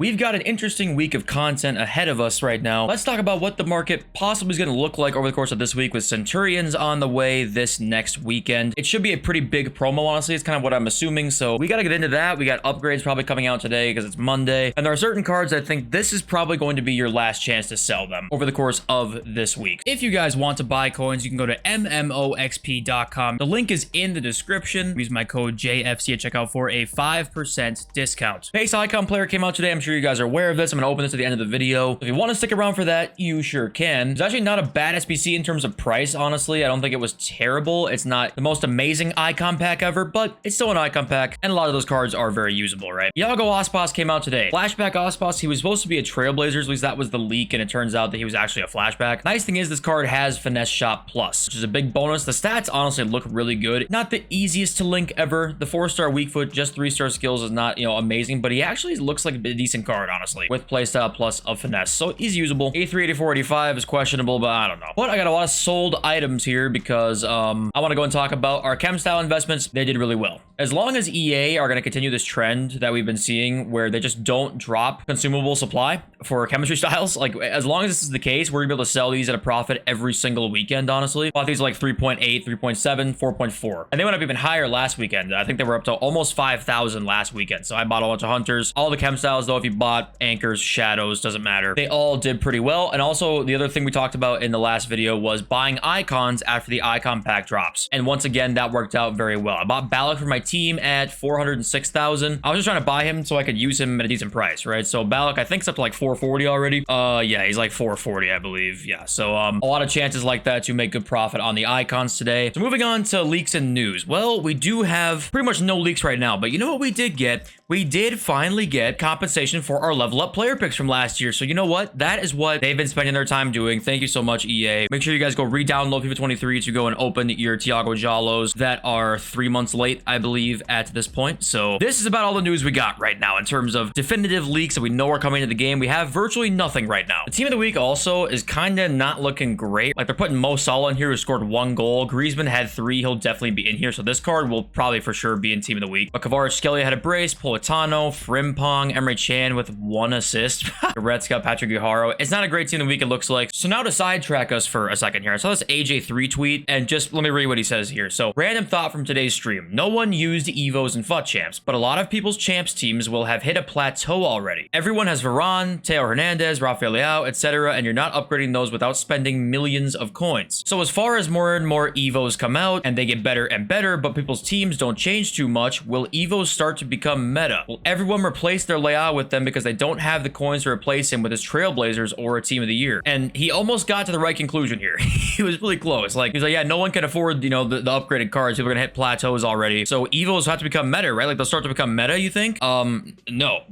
We've got an interesting week of content ahead of us right now. Let's talk about what the market possibly is going to look like over the course of this week with Centurions on the way this next weekend. It should be a pretty big promo, honestly. It's kind of what I'm assuming. So we got to get into that. We got upgrades probably coming out today because it's Monday. And there are certain cards I think this is probably going to be your last chance to sell them over the course of this week. If you guys want to buy coins, you can go to MMOXP.com. The link is in the description. Use my code JFC at checkout for a 5% discount. Base Icon Player came out today. I'm sure you guys are aware of this. I'm going to open this at the end of the video. If you want to stick around for that, you sure can. It's actually not a bad SBC in terms of price, honestly. I don't think it was terrible. It's not the most amazing icon pack ever, but it's still an icon pack, and a lot of those cards are very usable, right? Iago Aspas came out today. Flashback Aspas, he was supposed to be a Trailblazers, at least that was the leak, and it turns out that he was actually a flashback. Nice thing is this card has Finesse Shot Plus, which is a big bonus. The stats honestly look really good. Not the easiest to link ever. The 4-star weak foot, just 3-star skills is not, amazing, but he actually looks like a decent card, honestly, with playstyle plus of finesse. So he's usable. 83, 84, 85 is questionable, but I don't know. But I got a lot of sold items here because I want to go and talk about our chem style investments. They did really well. As long as EA are going to continue this trend that we've been seeing where they just don't drop consumable supply for chemistry styles, like as long as this is the case, we're gonna be able to sell these at a profit every single weekend, honestly. Bought these like 3.8, 3.7, 4.4. And they went up even higher last weekend. I think they were up to almost 5,000 last weekend. So I bought a bunch of hunters. All the chem styles, though, if you bought anchors, shadows, doesn't matter. They all did pretty well. And also the other thing we talked about in the last video was buying icons after the icon pack drops. And once again, that worked out very well. I bought Balak for my team at 406,000. I was just trying to buy him so I could use him at a decent price, right? So Balak, I think it's up to like 440 already. Yeah, he's like 440, I believe. Yeah, so a lot of chances like that to make good profit on the icons today. So moving on to leaks and news. Well, we do have pretty much no leaks right now, but you know what we did get? We did finally get compensation for our level up player picks from last year. So you know what? That is what they've been spending their time doing. Thank you so much, EA. Make sure you guys go re-download FIFA 23 to go and open your Thiago Jalos that are 3 months late, I believe, at this point. So this is about all the news we got right now in terms of definitive leaks that we know are coming to the game. We have virtually nothing right now. The team of the week also is kind of not looking great. Like they're putting Mo Salah in here who scored 1 goal. Griezmann had 3. He'll definitely be in here. So this card will probably for sure be in team of the week. But Kvaratskhelia had a brace, Politano, Frimpong, Emre Can with 1 assist. Goretzka, Patrick Guijarro. It's not a great team of the week, it looks like. So now to sidetrack us for a second here. I saw this AJ3 tweet and just let me read what he says here. So random thought from today's stream. No one used Evos and FUT champs, but a lot of people's champs teams will have hit a plateau already. Everyone has Varane, Teo Hernandez, Rafael Leao, etc. and you're not upgrading those without spending millions of coins. So as far as more and more Evos come out and they get better and better, but people's teams don't change too much, will Evos start to become meta? Will everyone replace their Leao with them because they don't have the coins to replace him with his Trailblazers or a team of the year? And he almost got to the right conclusion here. He was really close. Like, he's like, yeah, no one can afford, the upgraded cards. People are gonna hit plateaus already. So Evos have to become meta, right? Like they'll start to become meta, you think? No.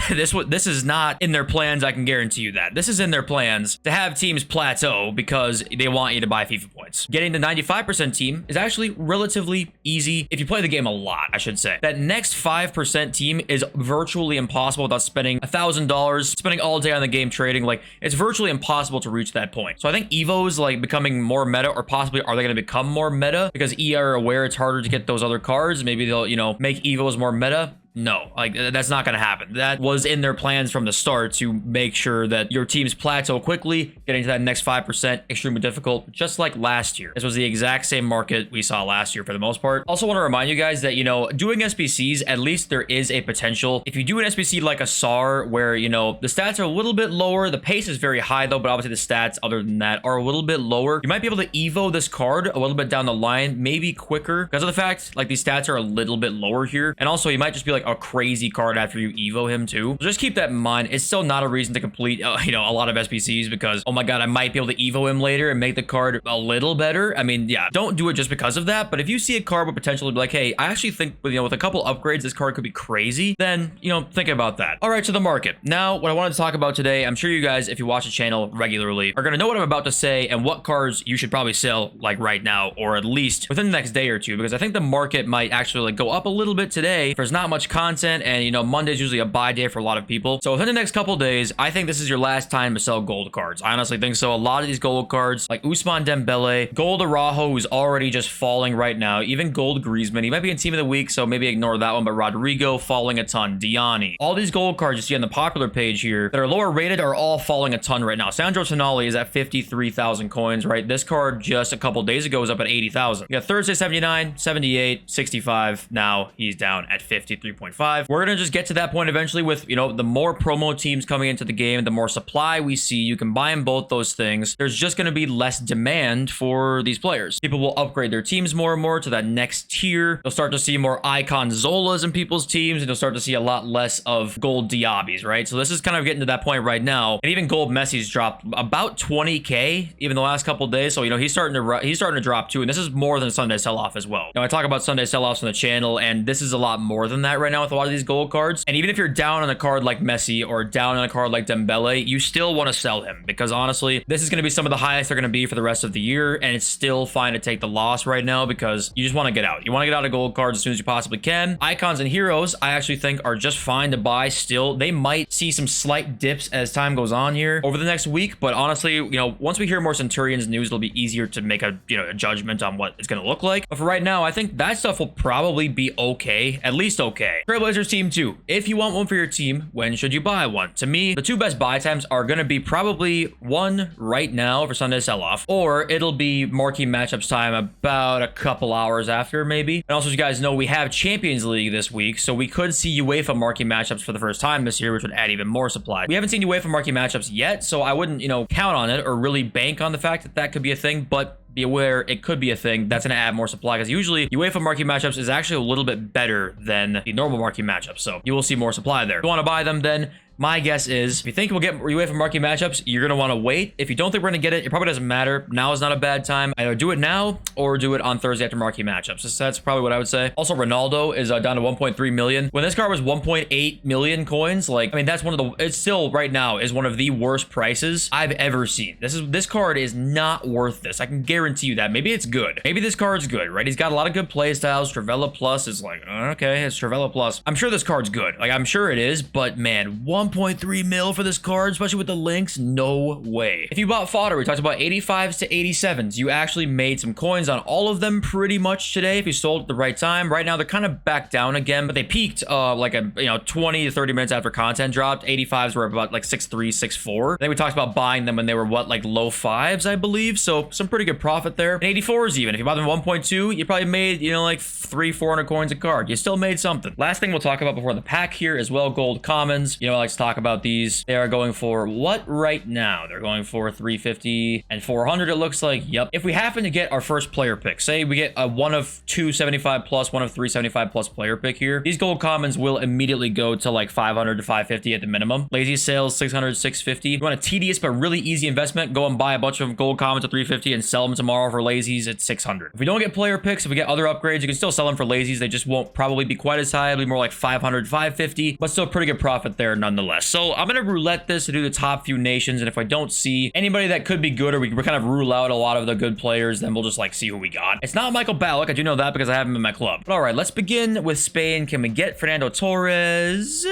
This is not in their plans, I can guarantee you that. This is in their plans to have teams plateau because they want you to buy FIFA points. Getting the 95% team is actually relatively easy if you play the game a lot, I should say. That next 5% team is virtually impossible without spending $1,000, spending all day on the game trading. Like, it's virtually impossible to reach that point. So I think Evo's like becoming more meta, or possibly are they going to become more meta because EA are aware it's harder to get those other cards. Maybe they'll, make Evos more meta. No, like that's not going to happen. That was in their plans from the start to make sure that your teams plateau quickly. Getting to that next 5%, extremely difficult, just like last year. This was the exact same market we saw last year for the most part. Also want to remind you guys that, doing SBCs, at least there is a potential. If you do an SBC like a SAR where, the stats are a little bit lower, the pace is very high though, but obviously the stats other than that are a little bit lower. You might be able to Evo this card a little bit down the line, maybe quicker because of the fact like these stats are a little bit lower here. And also you might just be like a crazy card after you evo him too. So just keep that in mind. It's still not a reason to complete a lot of SBCs because, oh my god, I might be able to evo him later and make the card a little better. I mean, yeah, don't do it just because of that. But if you see a card with potential to be like, hey, I actually think with a couple upgrades this card could be crazy, then think about that. All right, so the market. Now what I wanted to talk about today, I'm sure you guys, if you watch the channel regularly, are gonna know what I'm about to say and what cards you should probably sell like right now, or at least within the next day or two, because I think the market might actually like go up a little bit today. There's not much content, and you know, Monday's usually a buy day for a lot of people. So within the next couple days, I think this is your last time to sell gold cards. I honestly think so. A lot of these gold cards, like Ousmane Dembele, gold Araujo, who's already just falling right now, even gold Griezmann, he might be in team of the week, so maybe ignore that one, but Rodrigo falling a ton, Diani. All these gold cards you see on the popular page here that are lower rated are all falling a ton right now. Sandro Tonali is at 53,000 coins, right? This card just a couple days ago was up at 80,000. You got Thursday 79, 78, 65. Now he's down at 53.5. We're gonna just get to that point eventually with, you know, the more promo teams coming into the game, the more supply we see. You combine both those things, there's just gonna be less demand for these players. People will upgrade their teams more and more to that next tier. You'll start to see more icon Zolas in people's teams, and you'll start to see a lot less of gold Diabis, right? So this is kind of getting to that point right now. And even gold Messi's dropped about 20k even the last couple days. So, you know, he's starting to drop too. And this is more than a Sunday sell-off as well. Now, I talk about Sunday sell-offs on the channel, and this is a lot more than that right now with a lot of these gold cards. And even if you're down on a card like Messi or down on a card like Dembele, you still want to sell him, because honestly, this is going to be some of the highest they're going to be for the rest of the year. And it's still fine to take the loss right now because you just want to get out. You want to get out of gold cards as soon as you possibly can. Icons and heroes, I actually think are just fine to buy still. They might see some slight dips as time goes on here over the next week, but honestly, you know, once we hear more Centurions news, it'll be easier to make a, you know, a judgment on what it's going to look like. But for right now, I think that stuff will probably be okay, at least okay. Trailblazers team 2. If you want one for your team, when should you buy one? To me, the two best buy times are going to be probably one right now for Sunday sell-off, or it'll be marquee matchups time about a couple hours after, maybe. And also, as you guys know, we have Champions League this week, so we could see UEFA marquee matchups for the first time this year, which would add even more supply. We haven't seen UEFA marquee matchups yet, so I wouldn't, you know, count on it or really bank on the fact that that could be a thing, but be aware it could be a thing that's going to add more supply, because usually UEFA marquee matchups is actually a little bit better than the normal marquee matchups, so you will see more supply there. If you want to buy them, then my guess is, if you think we'll get UEFA marquee matchups, you're going to want to wait. If you don't think we're going to get it, it probably doesn't matter. Now is not a bad time. Either do it now or do it on Thursday after marquee matchups. So that's probably what I would say. Also, Ronaldo is down to 1.3 million. When this card was 1.8 million coins, like, I mean, that's one of the, it's still right now is one of the worst prices I've ever seen. This card is not worth this. I can guarantee you that. Maybe it's good. Maybe this card's good, right? He's got a lot of good play styles. Travella Plus is like, okay, it's Travella Plus. I'm sure this card's good. Like, I'm sure it is, but man, 1.3 mil for this card, especially with the links, no way. If you bought fodder, we talked about 85s to 87s. You actually made some coins on all of them pretty much today if you sold at the right time. Right now, they're kind of back down again, but they peaked like a, you know, 20 to 30 minutes after content dropped. 85s were about like 6.3, 6.4. Then we talked about buying them when they were what, like low 5s, I believe. So some pretty good profit there. And 84s even. If you bought them 1.2, you probably made, you know, like 300-400 coins a card. You still made something. Last thing we'll talk about before the pack here as well, gold commons. You know, I like to talk about these. They are going for what right now? They're going for 350 and 400, it looks like. Yep. If we happen to get our first player pick, say we get a 1 of 275 plus, 1 of 375 plus player pick here, these gold commons will immediately go to like 500 to 550 at the minimum. Lazy sales 600, 650. You want a tedious but really easy investment, go and buy a bunch of gold commons at 350 and sell them tomorrow for lazies at 600. If we don't get player picks, if we get other upgrades, you can still sell them for lazies. They just won't probably be quite as high. It'll be more like 500, 550, but still pretty good profit there nonetheless. So I'm gonna roulette this to do the top few nations, and if I don't see anybody that could be good, or we kind of rule out a lot of the good players, then we'll just like see who we got. It's not Michael Ballack, I do know that because I have him in my club. But all right, let's begin with Spain. Can we get Fernando Torres?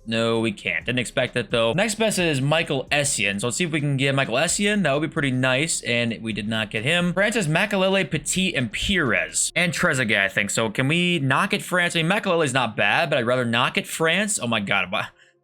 No, we can't. Didn't expect it, though. Next best is Michael Essien. So let's see if we can get Michael Essien. That would be pretty nice, and we did not get him. France has Makalele, Petit, and Pires. And Trezeguet, I think. So can we not get France? I mean, Makalele's not bad, but I'd rather not get France. Oh my god,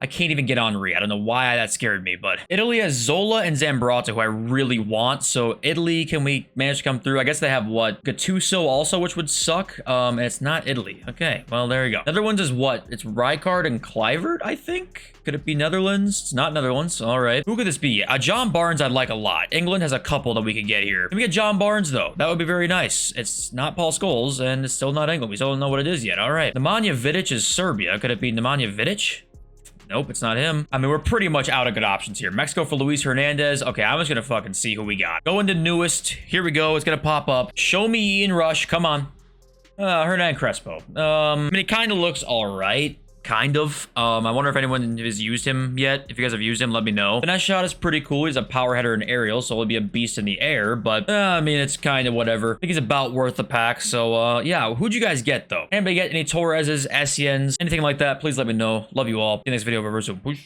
I can't even get Henri. I don't know why that scared me, but Italy has Zola and Zambrata, who I really want. So Italy, can we manage to come through? I guess they have what? Gattuso also, which would suck. And it's not Italy. Okay, well, there you go. Netherlands is what? It's Rijkaard and Kluivert, I think? Could it be Netherlands? It's not Netherlands. All right. Who could this be? John Barnes I'd like a lot. England has a couple that we could get here. Can we get John Barnes, though? That would be very nice. It's not Paul Scholes, and it's still not England. We still don't know what it is yet. All right. Nemanja Vidic is Serbia. Could it be Nemanja Vidic? Nope, it's not him. I mean, we're pretty much out of good options here. Mexico for Luis Hernandez. Okay, I'm just gonna fucking see who we got. Go into newest. Here we go. It's gonna pop up. Show me Ian Rush. Come on. Hernan Crespo. I mean, it kind of looks all right. kind of. I wonder if anyone has used him yet. If you guys have used him, let me know. The next shot is pretty cool. He's a power header and aerial, so he'll be a beast in the air, but I mean, it's kind of whatever. I think he's about worth the pack. So yeah, who'd you guys get though? Anybody get any Torreses, Essiens, anything like that? Please let me know. Love you all. See you next video. Over. So push.